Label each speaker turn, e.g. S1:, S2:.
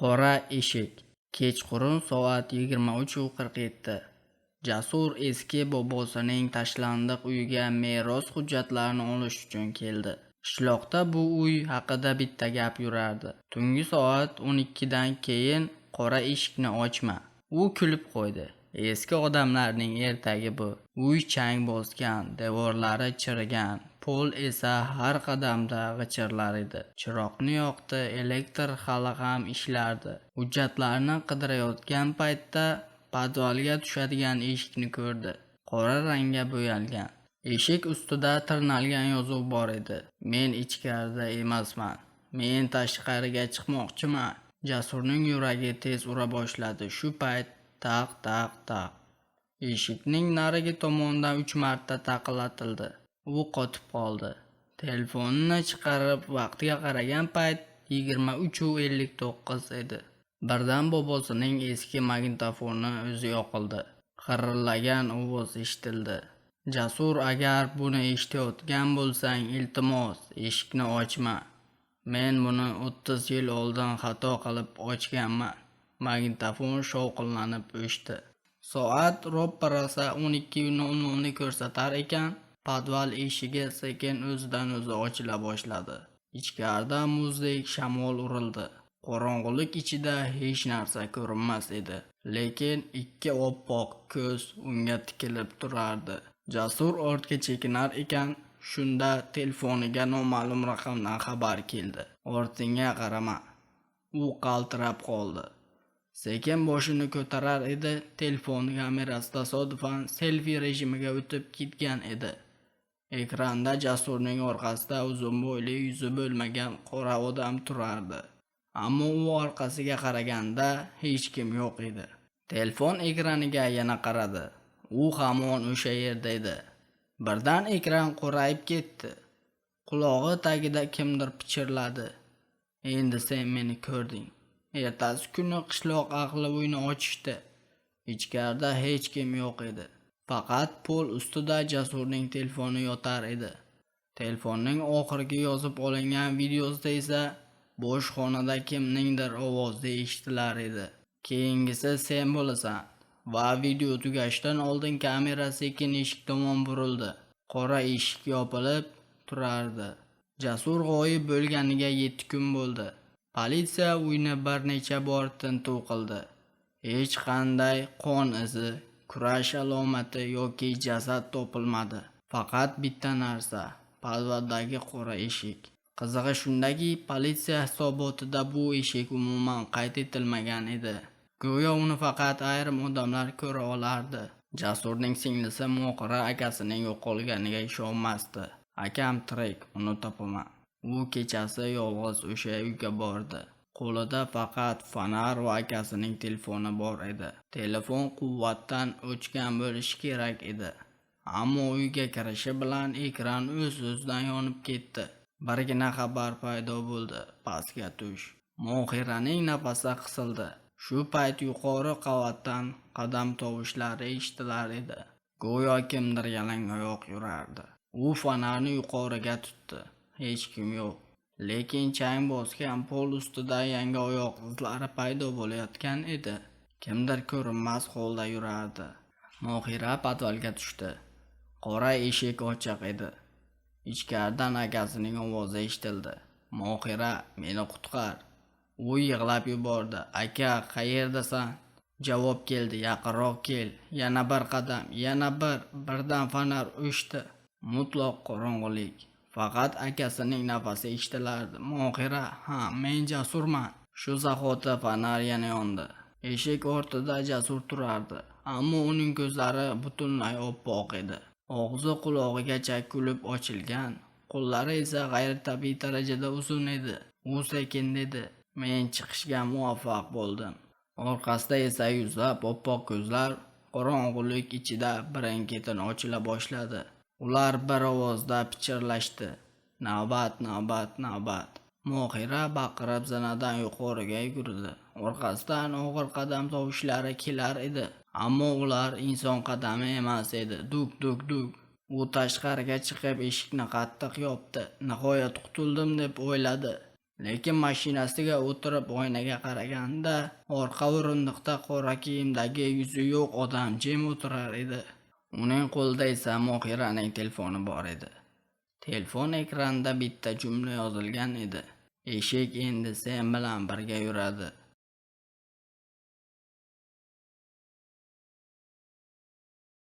S1: Qora eshik. Kechqurun soat 23:47. Jasur eski bobosining tashlandiq uyiga meros hujjatlarini olish uchun keldi. Qishloqda bu uy haqida bitta gap yurardi. Tungi soat 12 dan keyin qora eshikni ochma. U kulib qo'ydi. Eski odamlarning ertagi bu. Uy chang bosgan, devorlari chirigan, pol esa har qadamda g'ichirlar edi. Chiroqni yoqdi, elektr hali ham ishlardi. Hujjatlarni qidirayotgan paytda podvalga tushadigan eshikni ko'rdi. Qora rangga bo'yalgan. Eshik ustida tirnalgan yozuv bor edi. Men ichkarida emasman. Men tashqariga chiqmoqchiman. Jasurning yuragi tez ura boshladi. Shu payt taq taq taq. Eshikning narigi tomonidan 3 marta taqillatildi. U qotib qoldi. Telefonini chiqarib vaqtga qaragan payt 23:59 edi. Birdan bobosining eski magnitofoni o'zi yoqildi. Qirillagan ovoz eshitildi. Jasur, agar buni eshitayotgan bo'lsang, iltimos, eshikni ochma. Men buni 30 yil oldin xato qilib ochganman. Magnitofon shovqinlanib o'chdi. Soat ro'pparasi 12:00 ni ko'rsatar ekan, podval eshigi sekin o'zidan o'zi ochila boshladi. Ichkaridan muzdek shamol urildi. Qorong'ulik ichida hech narsa ko'rinmas edi, lekin ikki oppoq ko'z unga tikilib turardi. Jasur ortga chekinar ekan, shunda telefoniga noma'lum raqamdan xabar keldi. Ortingga qarama. U qaltirab qoldi. Sekin boshini ko'tarar edi, telefon kamerasi tasodifan selfi rejimiga o'tib ketgan edi. Ekranda Jasurning orqasida uzun bo'yli, yuzi bo'lmagan qora odam turardi. Ammo u orqasiga qaraganda hech kim yo'q edi. Telefon ekraniga yana qaradi. U hamon o'sha yerda edi. Birdan ekran qorayib ketdi. Qulog'i tagida kimdir pichirladi. Endi sen meni ko'rding. Ertasi kuni qishloq ahli uyni ochishdi. Ichkarida hech kim yo'q edi. Faqat pol ustida Jasurning telefoni yotar edi. Telefonning oxirgi yozib olingan videosida esa bo'sh xonada kimningdir ovozi eshitilar edi. Keyingisi sen bo'lasan. Va video tugashidan oldin kamera sekin eshik tomon burildi. Qora eshik yopilib turardi. Jasur g'oyib bo'lganiga 7 kun bo'ldi. Politsiya uyni bir necha bor tintuv qildi. Hech qanday qon izi, kurash alomati yoki jasad topilmadi. Faqat bitta narsa, podvaldagi qora eshik. Qizig'i shundaki, politsiya hisobotida bu eshik umuman qayd etilmagan edi. Go'yo uni faqat ayrim odamlar ko'ra olardi. Jasurning singlisi Mo'qira akasining yo'qolganiga ishonmasdi. Akam tirik, uni topaman. U kechasi yolg'iz o'sha uyga bordi. Qo'lida faqat fonar va akasining telefoni bor edi. Telefon quvvatdan o'chgan bo'lishi kerak edi. Ammo uyga kirishi bilan ekran o'z-o'zidan yonib ketdi. Birgina xabar paydo bo'ldi. Pastga tush. Mo'qiraning nafasi qisildi. Shu payt yuqori qavatdan qadam tovushlari eshitilar edi. Go'yo kimdir yalang oyoq yurardi. U fonarni yuqoriga tutdi. Hech kim yo'q. Lekin chang bosgan pol ustida yangi oyoq izlari paydo bo'layotgan edi. Kimdir ko'rinmas holda yurardi. Mo'qira podvalga tushdi. Qora eshik ochiq edi. Ichkaridan akasining ovozi eshitildi. Mo'qira, meni qutqar. U yig'lab yubordi. Aka, qayerdasan? Javob keldi. Yaqinroq kel. Yana bir qadam, yana birdan fonar o'chdi. Mutlaq qorong'ulik. Faqat akasining nafasi eshitilardi. Mo'qira, ha, men Jasurman. Shu zahoti fonar yana yondi. Eshik ortida Jasur turardi, ammo uning ko'zlari butunlay oppoq edi. Og'zi qulog'igacha kulib ochilgan, qo'llari esa g'ayritabiiy darajada uzun edi. U sekin dedi, men chiqishga muvaffaq bo'ldim. Orqasida esa yuzlab oppoq ko'zlar qorong'ulik ichida birin-ketin ochila boshladi. Ular bir ovozda pichirlashdi. Navbat, navbat, navbat. Mo'qira baqirib zinadan yuqoriga yugurdi. Orqasidan og'ir qadam tovushlari kelar edi. Ammo ular inson qadami emas edi. Duk, duk, duk. U tashqariga chiqib eshikni qattiq yopdi. Nihoyat qutuldim deb o'yladi. Lekin mashinasiga o'tirib oynaga qaraganda, orqa o'rindiqda qora kiyimdagi yuzi yo'q odam jim o'tirar edi. Uning qo'lida esa Mohiraning telefoni bor edi. Telefon ekranida bitta jumla yozilgan edi. Eshik endi sen bilan birga yuradi.